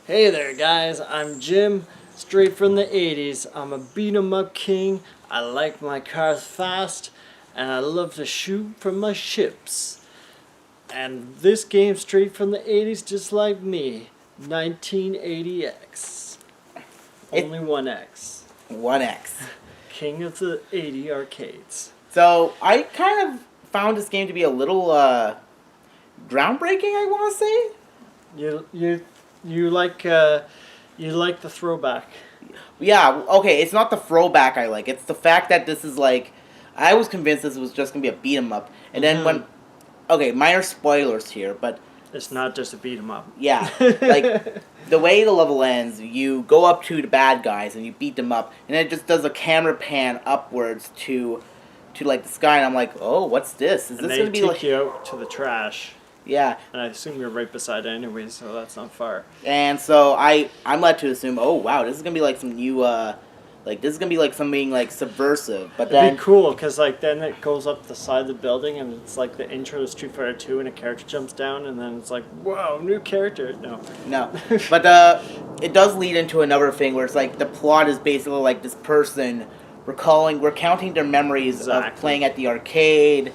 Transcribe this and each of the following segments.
Hey there, guys. I'm Jim, straight from the 80s. I'm a beat 'em up king. I like my cars fast, and I love to shoot from my ships. And this game, straight from the 80s, just like me, 1980X. Only one X. 1X. King of the 80 arcades. So I kind of found this game to be a little groundbreaking. I want to say. You like the throwback. Yeah. Okay. It's not the throwback I like. It's the fact that this is like. I was convinced this was just gonna be a beat 'em up, and then when. Okay, minor spoilers here, but. It's not just a beat 'em up. Yeah, like the way the level ends, you go up to the bad guys and you beat them up, and it just does a camera pan upwards to like the sky, and I'm like, oh, what's this? Is And this they gonna be take like? you out to the trash. Yeah, And I assume you're right beside it anyway, so that's not far. and so I'm led to assume, oh wow, this is gonna be like some new like this is gonna be like something like subversive, but It'd then be cool, because like, then it goes up the side of the building, and it's like the intro to Street Fighter 2, and a character jumps down, and then it's like, whoa, new character. no, but it does lead into another thing where it's like the plot is basically like this person we're counting their memories Exactly. of playing at the arcade.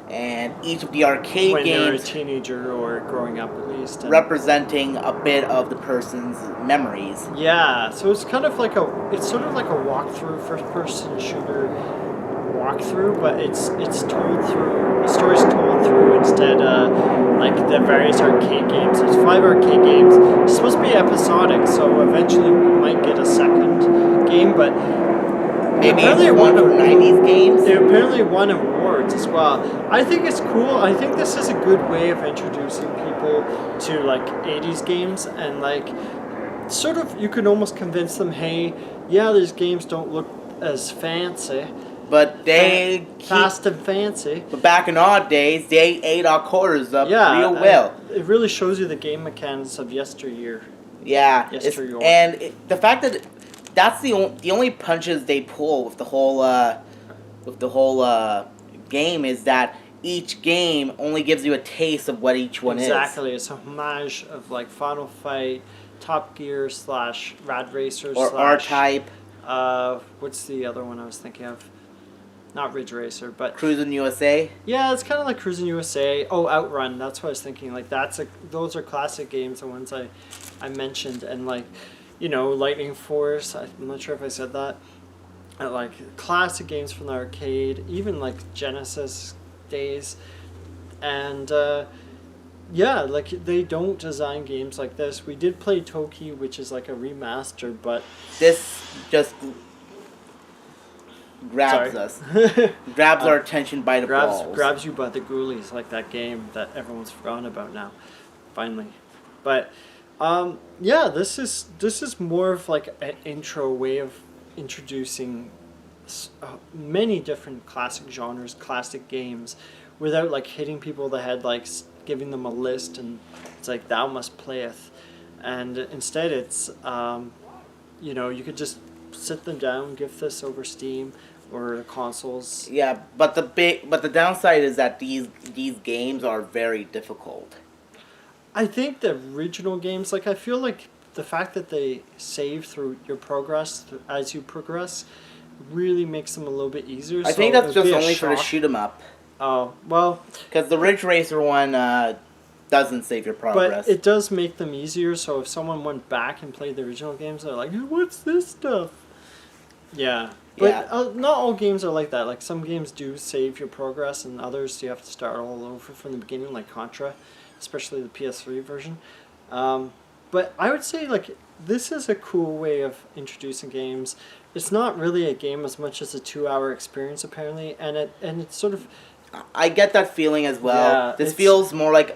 And each of the arcade When they're a games teenager, or growing up at least. And representing a bit of the person's memories. yeah, so it's kind of like it's sort of like a walkthrough, first-person shooter walkthrough, but it's told through, the story's told through instead, like the various arcade games. There's 5 arcade games. It's supposed to be episodic, so eventually we might get a second game, but Maybe apparently it one won for 90s games. They apparently won awards as well. I think it's cool. I think this is a good way of introducing people to like 80s games, and like sort of you can almost convince them, hey, yeah, these games don't look as fancy, But they fast and fancy. But back in our days, they ate our quarters up real well. It really shows you the game mechanics of yesteryear. Yeah, Yesteryear. the fact that that's the only punches they pull with the whole game is that each game only gives you a taste of what each one is. Exactly, it's a homage of like Final Fight, Top Gear / Rad Racer Or R-Type. What's the other one I was thinking of? Not Ridge Racer, but Cruis'n USA. yeah, it's kind of like Cruis'n USA. Oh, Outrun. That's what I was thinking. Like those are classic games, the ones I mentioned, and like, you know, Lightning Force. I'm not sure if I said that. Like classic games from the arcade, even like Genesis days, and yeah, like they don't design games like this. We did play Toki, which is like a remaster, but This just grabs us, grabs our attention by the balls. grabs you by the ghoulies, like that game that everyone's forgotten about now, finally. But yeah, this is more of like an intro way of introducing many different classic genres, classic games, without like hitting people in the head, like giving them a list and it's like thou must playeth, and instead it's you know, you could just sit them down, gift this over Steam or the consoles. Yeah, but the downside is that these games are very difficult. I think the original games, like I feel like the fact that they save through your progress as you progress really makes them a little bit easier. I think that's just only for the shoot 'em up. Oh, well. Because the Ridge Racer one doesn't save your progress. But it does make them easier, so if someone went back and played the original games, they're like, what's this stuff? Yeah. But not all games are like that. Like some games do save your progress, and others you have to start all over from the beginning, like Contra, especially the PS3 version. But I would say like this is a cool way of introducing games. It's not really a game as much as a 2-hour experience apparently, and it's sort of. I get that feeling as well. Yeah, this feels more like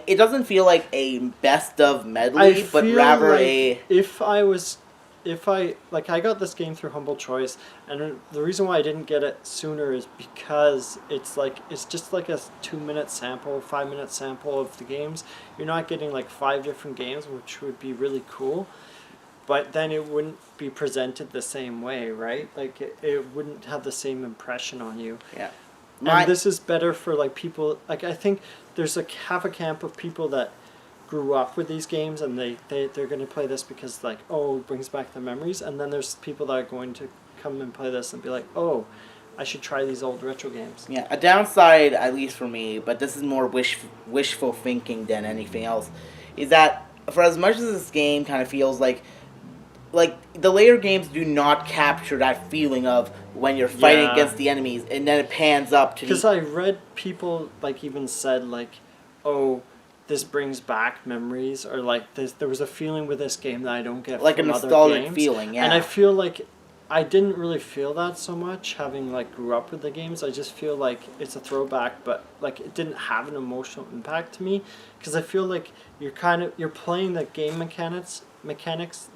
it doesn't feel like a best of medley, but rather like I got this game through Humble Choice, and the reason why I didn't get it sooner is because it's just like a 2-minute sample, 5-minute sample of the games. You're not getting like 5 different games, which would be really cool, but then it wouldn't be presented the same way, right? Like it wouldn't have the same impression on you. Yeah. And this is better for like people, like I think there's like half a camp of people that grew up with these games and they're going to play this because like, oh, it brings back the memories. And then there's people that are going to come and play this and be like, oh, I should try these old retro games. Yeah, a downside, at least for me, but this is more wishful thinking than anything else, is that for as much as this game kind of feels like the later games do not capture that feeling of when you're fighting against the enemies and then it pans up to because I read people like even said like, oh, this brings back memories, or like there was a feeling with this game that I don't get like from a other nostalgic games. feeling, yeah. And I feel like I didn't really feel that so much having like grew up with the games. I just feel like it's a throwback, but like it didn't have an emotional impact to me because I feel like you're playing the game mechanics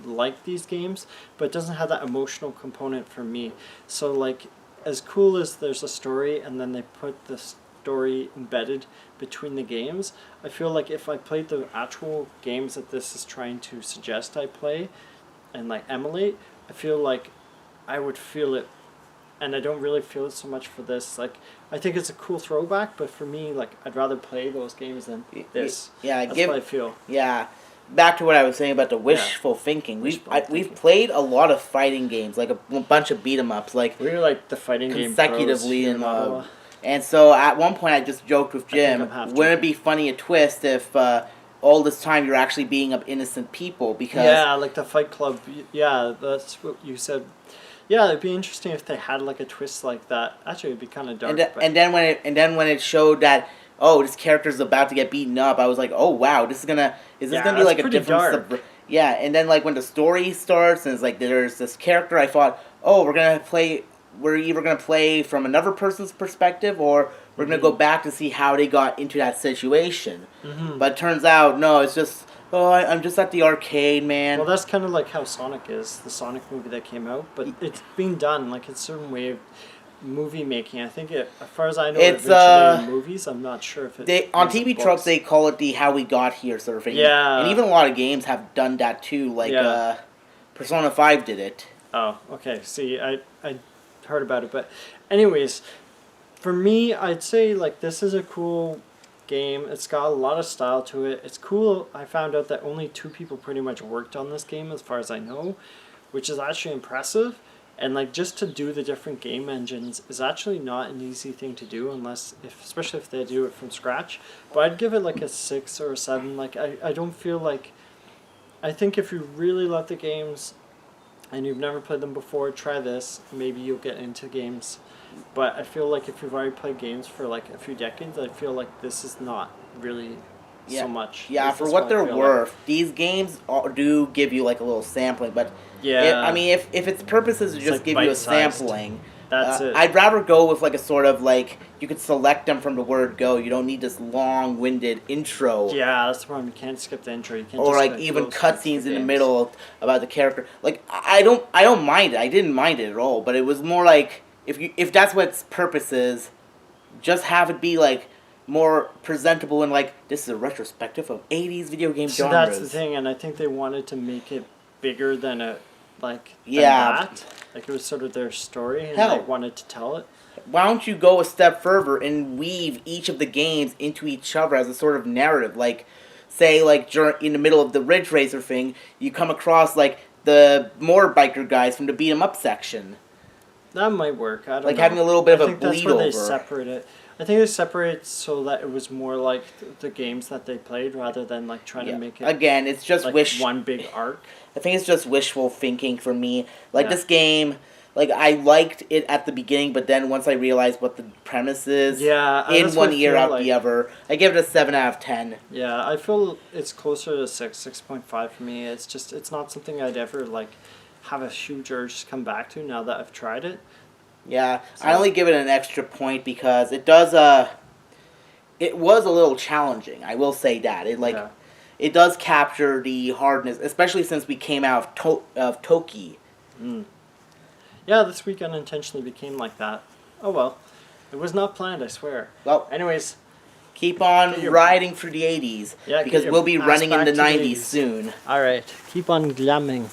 like these games, but it doesn't have that emotional component for me. So like as cool as there's a story and then they put the story embedded between the games, I feel like if I played the actual games that this is trying to suggest I play and like emulate, I feel like I would feel it, and I don't really feel it so much for this. Like, I think it's a cool throwback, but for me, like, I'd rather play those games than this. Yeah, that's what I feel. Yeah, back to what I was saying about the wishful thinking. We've played a lot of fighting games, like a bunch of beat 'em ups, like we were like the fighting game consecutively in and so at one point I just joked with Jim, wouldn't it be funny a twist if all this time you're actually beating up innocent people? Because like the Fight Club. Yeah, that's what you said. Yeah, it'd be interesting if they had like a twist like that. Actually, it'd be kind of dark. And then when it showed that, oh, this character's about to get beaten up, I was like, oh wow, is this gonna be like a different and then like when the story starts and it's like there's this character, I thought, oh, we're either gonna play from another person's perspective or we're gonna go back to see how they got into that situation. But it turns out no, it's just, oh, I'm just at the arcade, man. Well, that's kind of like how Sonic is, the Sonic movie that came out, but it's being done like it's a certain way of movie making. I think as far as I know, it's in movies. I'm not sure if it. On TV tropes they call it the "How We Got Here" sort of thing. Yeah, and even a lot of games have done that too. Like Persona 5 did it. Oh, okay. See, I heard about it, but anyways, for me, I'd say like this is a cool game. It's got a lot of style to it. It's cool. I found out that only 2 people pretty much worked on this game as far as I know, which is actually impressive. And like just to do the different game engines is actually not an easy thing to do especially if they do it from scratch. But I'd give it like a 6 or a 7. Like I don't feel like, I think if you really love the games and you've never played them before, try this. Maybe you'll get into games. But I feel like if you've already played games for like a few decades, I feel like this is not really so much. Yeah, for what they're worth, these games do give you like a little sampling, but I mean, if its purpose is to just like give you a sampling, that's it. I'd rather go with like a sort of like, you could select them from the word go. You don't need this long-winded intro. Yeah, that's the problem. You can't skip the intro. You can't or just like even cutscenes in the middle about the character. Like I don't mind it. I didn't mind it at all. But it was more like if that's what its purpose is, just have it be like more presentable and like, this is a retrospective of 80s video game genres. That's the thing, and I think they wanted to make it bigger than that. Like it was sort of their story, and they wanted to tell it. Why don't you go a step further and weave each of the games into each other as a sort of narrative? Like, say, like in the middle of the Ridge Racer thing, you come across like the more biker guys from the beat 'em up section. That might work. I don't know. Like having a little bit of a bleed over. I think that's where they separate it. I think they separate it so that it was more like the games that they played rather than like trying to make it. Again, it's just like one big arc. I think it's just wishful thinking for me. Like this game, like I liked it at the beginning, but then once I realized what the premise is, in one ear out the other, I give it a 7 out of 10. Yeah, I feel it's closer to 6.5 for me. It's just, it's not something I'd ever like have a huge urge to come back to now that I've tried it. Yeah, so I only give it an extra point because it does it was a little challenging. I will say that. It does capture the hardness, especially since we came out of Toki. Yeah, this week unintentionally became like that. Oh well. It was not planned, I swear. Well, anyways, keep on riding through the 80s because we'll be running in the 90s soon. All right. Keep on glamming.